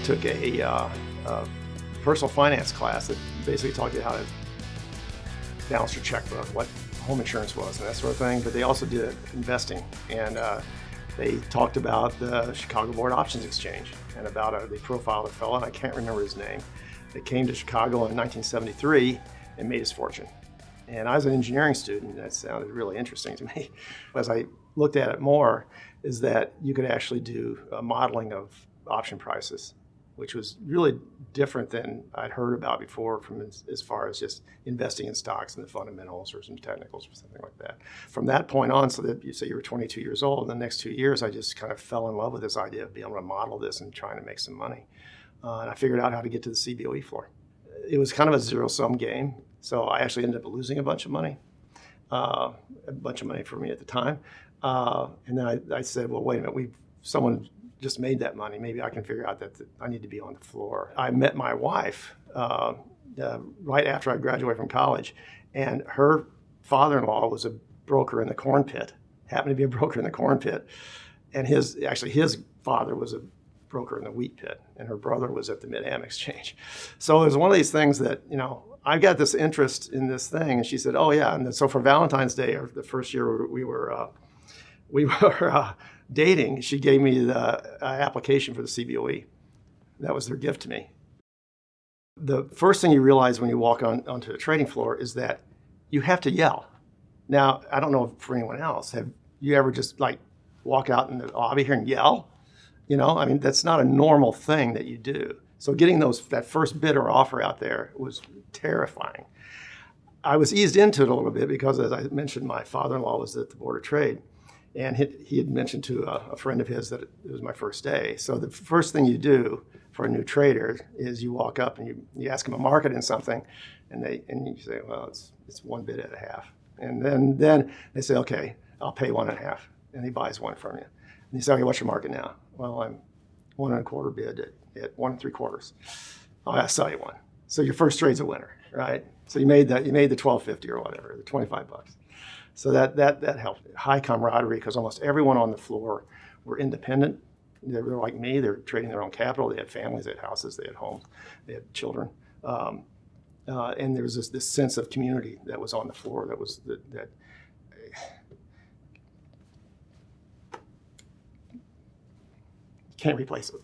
took a personal finance class that basically taught you how to balance your checkbook, what home insurance was, and that sort of thing. But they also did investing, and they talked about the Chicago Board Options Exchange and about they profiled a fellow, and I can't remember his name, that came to Chicago in 1973 and made his fortune. And I was an engineering student, and that sounded really interesting to me. As I looked at it more, is that you could actually do modeling of option prices, which was really different than I'd heard about before from as far as just investing in stocks and the fundamentals or some technicals or something like that. From that point on, so that you say you were 22 years old, in the next 2 years, I just kind of fell in love with this idea of being able to model this and trying to make some money. And I figured out how to get to the CBOE floor. It was kind of a zero-sum game, so I actually ended up losing a bunch of money for me at the time. And then I said, well, wait a minute, someone just made that money. Maybe I can figure out that I need to be on the floor. I met my wife right after I graduated from college, and her father-in-law was a broker in the corn pit, happened to be a broker in the corn pit. And his father was a broker in the wheat pit, and her brother was at the Mid-Am Exchange. So it was one of these things that, I got this interest in this thing, and she said, oh yeah. And so for Valentine's Day, or the first year we were dating, she gave me the application for the CBOE. That was their gift to me. The first thing you realize when you walk onto the trading floor is that you have to yell. Now, I don't know for anyone else, have you ever just walk out in the lobby here and yell? That's not a normal thing that you do. So getting that first bid or offer out there was terrifying. I was eased into it a little bit because, as I mentioned, my father-in-law was at the Board of Trade. And he had mentioned to a friend of his that it was my first day. So the first thing you do for a new trader is you walk up and you ask them a market in something, and you say, well, it's 1 bid and a half. And then they say, okay, I'll pay 1.5. And he buys one from you. And you say, okay, what's your market now? Well, I'm 1.25 bid at 1 3/4. I'll sell you one. So your first trade's a winner, right? So you made the $12.50 or whatever, the $25. So that helped. High camaraderie, because almost everyone on the floor were independent. They were like me. They were trading their own capital. They had families, they had houses, they had homes, they had children. And there was this sense of community that was on the floor that can't replace it.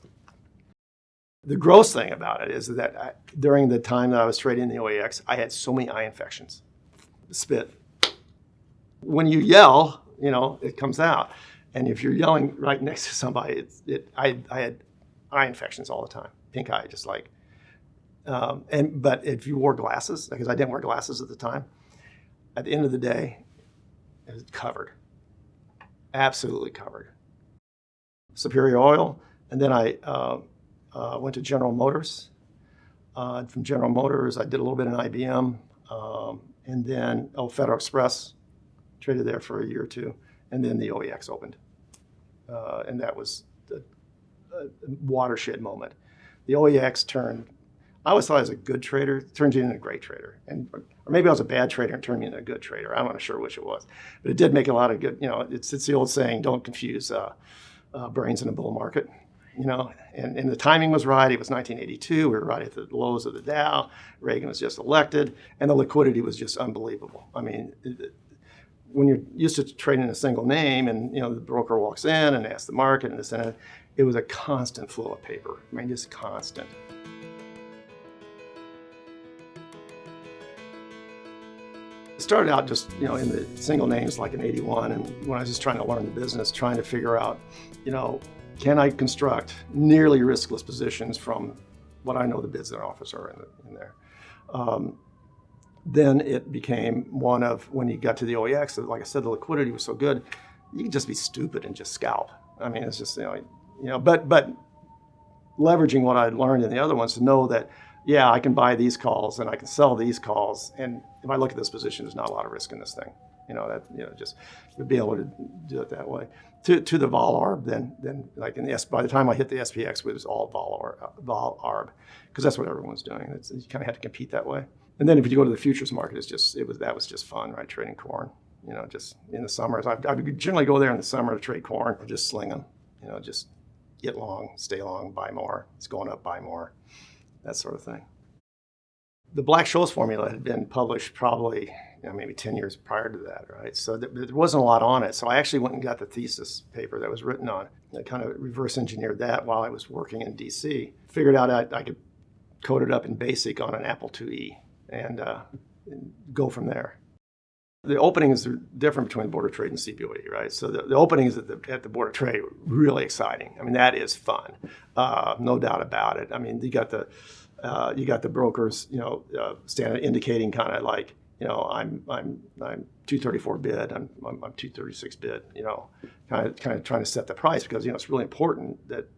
The gross thing about it is that during the time that I was trading the OAX, I had so many eye infections. Spit. When you yell, it comes out. And if you're yelling right next to somebody, I had eye infections all the time. Pink eye, just like. But if you wore glasses, because I didn't wear glasses at the time, at the end of the day, it was covered. Absolutely covered. Superior Oil. And then I went to General Motors. From General Motors, I did a little bit in IBM. And then Federal Express. Traded there for a year or two, and then the OEX opened. And that was a watershed moment. The OEX I always thought I was a good trader, turned me into a great trader. Or maybe I was a bad trader and turned me into a good trader. I'm not sure which it was. But it did make a lot of good, it's the old saying, don't confuse brains in a bull market. And the timing was right. It was 1982. We were right at the lows of the Dow. Reagan was just elected, and the liquidity was just unbelievable. When you're used to trading a single name and the broker walks in and asks the market and this and that, it was a constant flow of paper. Just constant. It started out just in the single names like in '81, and when I was just trying to learn the business, trying to figure out can I construct nearly riskless positions from what I know the bids and offers are in there. Then it became one of, when you got to the OEX, like I said, the liquidity was so good, you could just be stupid and just scalp. It's just, but leveraging what I'd learned in the other ones to know that, yeah, I can buy these calls and I can sell these calls. And if I look at this position, there's not a lot of risk in this thing. Just to be able to do it that way. To the vol arb, then like by the time I hit the SPX, it was all vol arb, because that's what everyone's doing. You kind of had to compete that way. And then if you go to the futures market, that was just fun, right? Trading corn, just in the summers. I would generally go there in the summer to trade corn or just sling them, just get long, stay long, buy more. It's going up, buy more, that sort of thing. The Black-Scholes formula had been published probably maybe 10 years prior to that, right? So there wasn't a lot on it. So I actually went and got the thesis paper that was written on. I kind of reverse engineered that while I was working in DC. Figured out I could code it up in BASIC on an Apple IIe and go from there. The openings are different between Board of Trade and CBOE, right? So the openings at the Board of Trade were really exciting. I mean, that is fun, no doubt about it. I mean, you got the brokers, standing indicating kind of like, I'm 234 bid, I'm 236 bid, kind of trying to set the price because it's really important that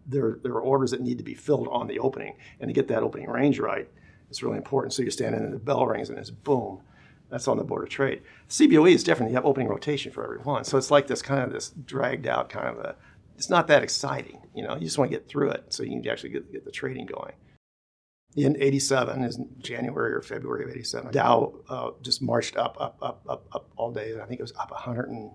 there are orders that need to be filled on the opening, and to get that opening range right, it's really important. So you're standing and the bell rings and it's boom. That's on the Board of Trade. CBOE is different. You have opening rotation for every one. So it's like this dragged out kind of it's not that exciting. You just want to get through it so you can actually get the trading going. In 87, is January or February of 87, Dow just marched up all day. I think it was up 100 and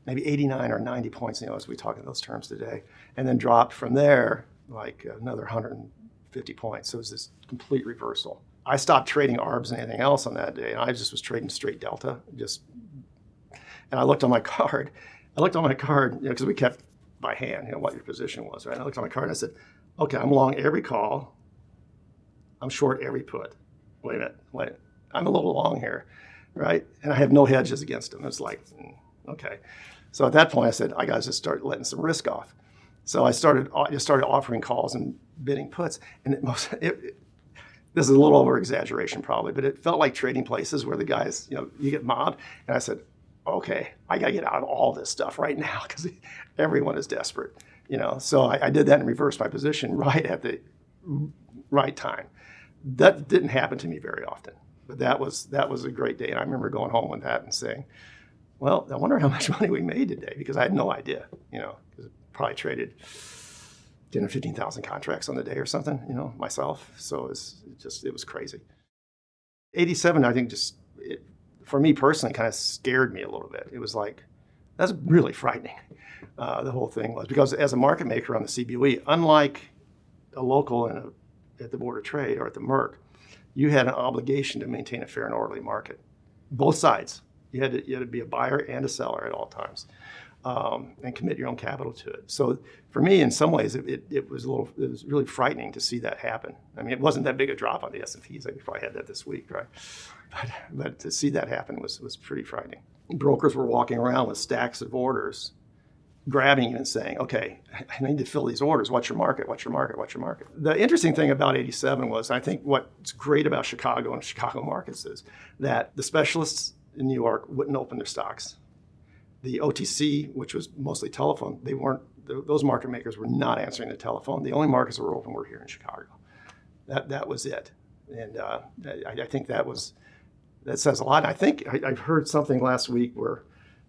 maybe 89 or 90 points, as we talk in those terms today, and then dropped from there like another 150 points. So it was this complete reversal. I stopped trading ARBs and anything else on that day, and I just was trading straight delta. And I looked on my card. Because we kept by hand, what your position was, right? And I looked on my card and I said, okay, I'm long every call. I'm short every put. Wait a minute. I'm a little long here, right? And I have no hedges against them. It's like, okay. So at that point, I said, I got to just start letting some risk off. So I just started offering calls and bidding puts, and this is a little over exaggeration probably, but it felt like trading places where the guys, you get mobbed. And I said, okay, I got to get out of all this stuff right now because everyone is desperate, So I did that and reversed my position right at the right time. That didn't happen to me very often, but that was a great day. And I remember going home with that and saying, well, I wonder how much money we made today, because I had no idea, because I probably traded 10 or 15,000 contracts on the day or something, myself. So it was crazy. 87, I think for me personally, kind of scared me a little bit. It was like, that's really frightening. The whole thing was, because as a market maker on the CBOE, unlike a local at the Board of Trade or at the Merc, you had an obligation to maintain a fair and orderly market. Both sides. You had to be a buyer and a seller at all times, and commit your own capital to it. So for me, in some ways, it was really frightening to see that happen. I mean, it wasn't that big a drop on the S&Ps. I probably had that this week, right? But to see that happen was pretty frightening. Brokers were walking around with stacks of orders, grabbing you and saying, okay, I need to fill these orders. What's your market? What's your market? What's your market? The interesting thing about 87 was, I think what's great about Chicago and Chicago markets is that the specialists in New York wouldn't open their stocks. The OTC, which was mostly telephone, those market makers were not answering the telephone. The only markets that were open were here in Chicago. That was it. And I think that says a lot. I think I've heard something last week where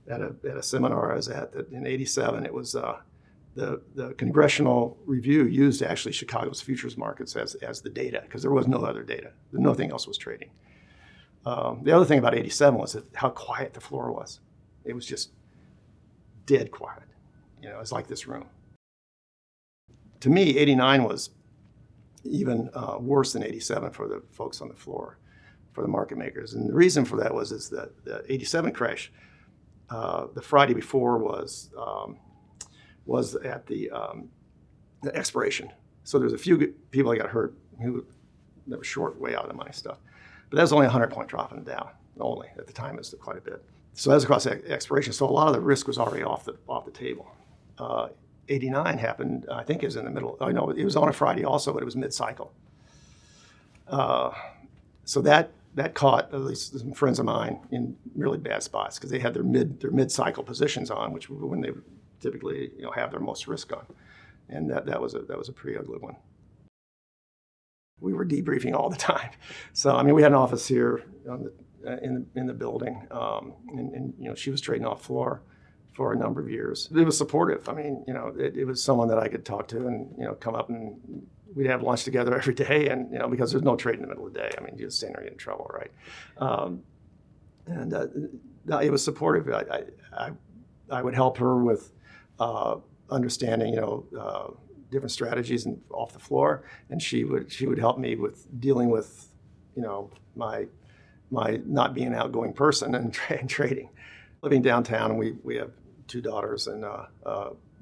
at a seminar I was at, that in 87, it was the Congressional Review used actually Chicago's futures markets as the data, because there was no other data. Nothing else was trading. The other thing about 87 was how quiet the floor was. It was just dead quiet. It was like this room. To me, 89 was even worse than 87 for the folks on the floor, for the market makers. And the reason for that was the 87 crash, the Friday before was at the expiration. So there's a few people that got hurt that were short, way out of the money stuff. But that was only a 100-point drop in the Dow. Only at the time, it was quite a bit. So that was across the expiration. So a lot of the risk was already off the table. 89 happened, I think it was in the middle. I know it was on a Friday also, but it was mid-cycle. So that caught at least some friends of mine in really bad spots, because they had their mid-cycle positions on, which when they typically have their most risk on, and that was a pretty ugly one. We were debriefing all the time. So I mean, we had an office here in the building, and she was trading off floor for a number of years. It was supportive. I mean, it was someone that I could talk to and come up, and we'd have lunch together every day, and because there's no trade in the middle of the day. I mean, you just stand there and get in trouble, right? It was supportive. I would help her with understanding, different strategies and off the floor, and she would help me with dealing with, my not being an outgoing person and trading. Living downtown, we have 2 daughters, and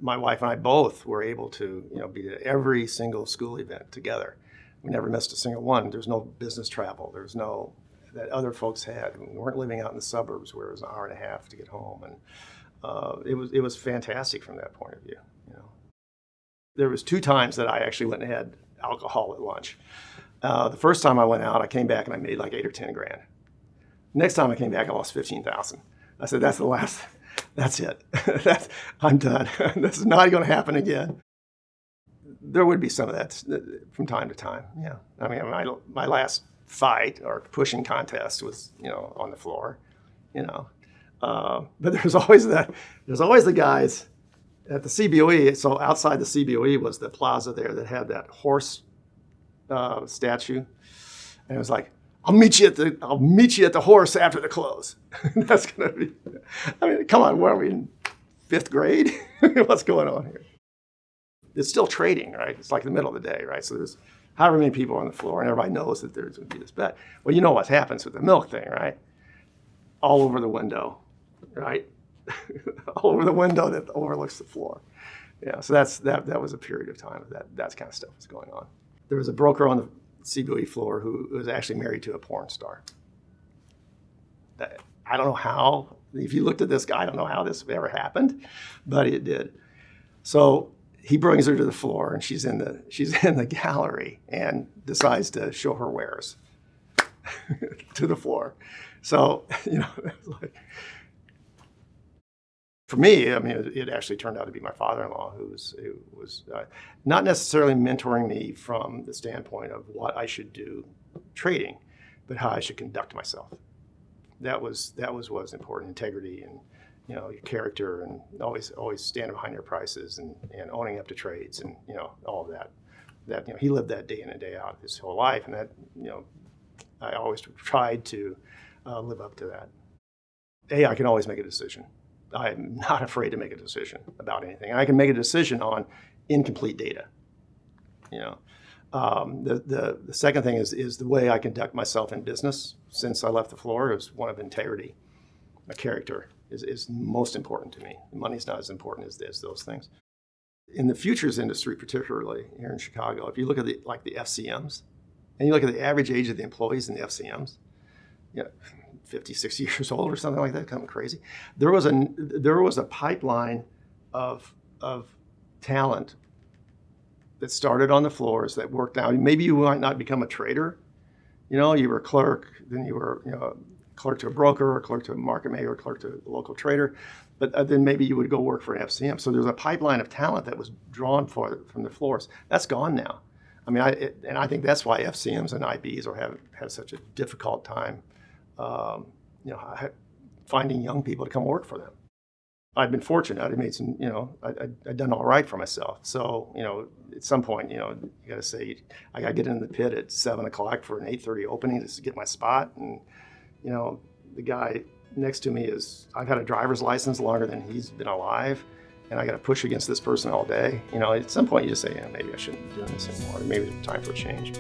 my wife and I both were able to, be at every single school event together. We never missed a single one. There's no business travel. There's no that other folks had. We weren't living out in the suburbs where it was an hour and a half to get home, and it was fantastic from that point of view. There was 2 times that I actually went and had alcohol at lunch. The first time I went out, I came back and I made like 8 or 10 grand. Next time I came back, I lost 15,000. I said, that's the last. That's it. I'm done. This is not going to happen again. There would be some of that from time to time. Yeah. I mean, my last fight or pushing contest was, on the floor, But there's always the guys at the CBOE. So outside the CBOE was the plaza there that had that horse statue, and it was like, I'll meet you at the horse after the close. That's gonna be. I mean, come on, where are we in 5th grade? What's going on here? It's still trading, right? It's like the middle of the day, right? So there's however many people on the floor, and everybody knows that there's going to be this bet. Well, you know what happens with the milk thing, right? All over the window, right? All over the window that overlooks the floor. Yeah, so that was a period of time that kind of stuff was going on. There was a broker on the CBOE floor who was actually married to a porn star. I don't know how. If you looked at this guy, I don't know how this ever happened, but it did. So he brings her to the floor, and she's in the gallery, and decides to show her wares to the floor. So it's like, for me, I mean, it actually turned out to be my father-in-law who was not necessarily mentoring me from the standpoint of what I should do trading, but how I should conduct myself. That was what was important: integrity and your character, and always stand behind your prices, and owning up to trades, and all of that. That he lived that day in and day out his whole life, and that I always tried to live up to that. I can always make a decision. I'm not afraid to make a decision about anything. I can make a decision on incomplete data. The second thing is the way I conduct myself in business since I left the floor is one of integrity. My character is most important to me. Money's not as important as those things. In the futures industry, particularly here in Chicago, if you look at the FCMs, and you look at the average age of the employees in the FCMs, 50, 60 years old or something like that, kind of crazy. There was a pipeline of talent that started on the floors that worked out. Maybe you might not become a trader. You were a clerk, then you were a clerk to a broker, or clerk to a market maker, or clerk to a local trader, but then maybe you would go work for an FCM. So there's a pipeline of talent that was drawn from the floors. That's gone now. I mean, I think that's why FCMs and IBs have such a difficult time finding young people to come work for them. I've been fortunate. I made some, I'd done all right for myself. So, at some point, you got to say, I got to get in the pit at 7 o'clock for an 8:30 opening just to get my spot. And, the guy next to me I've had a driver's license longer than he's been alive, and I got to push against this person all day. At some point you just say, maybe I shouldn't be doing this anymore. Maybe it's time for a change.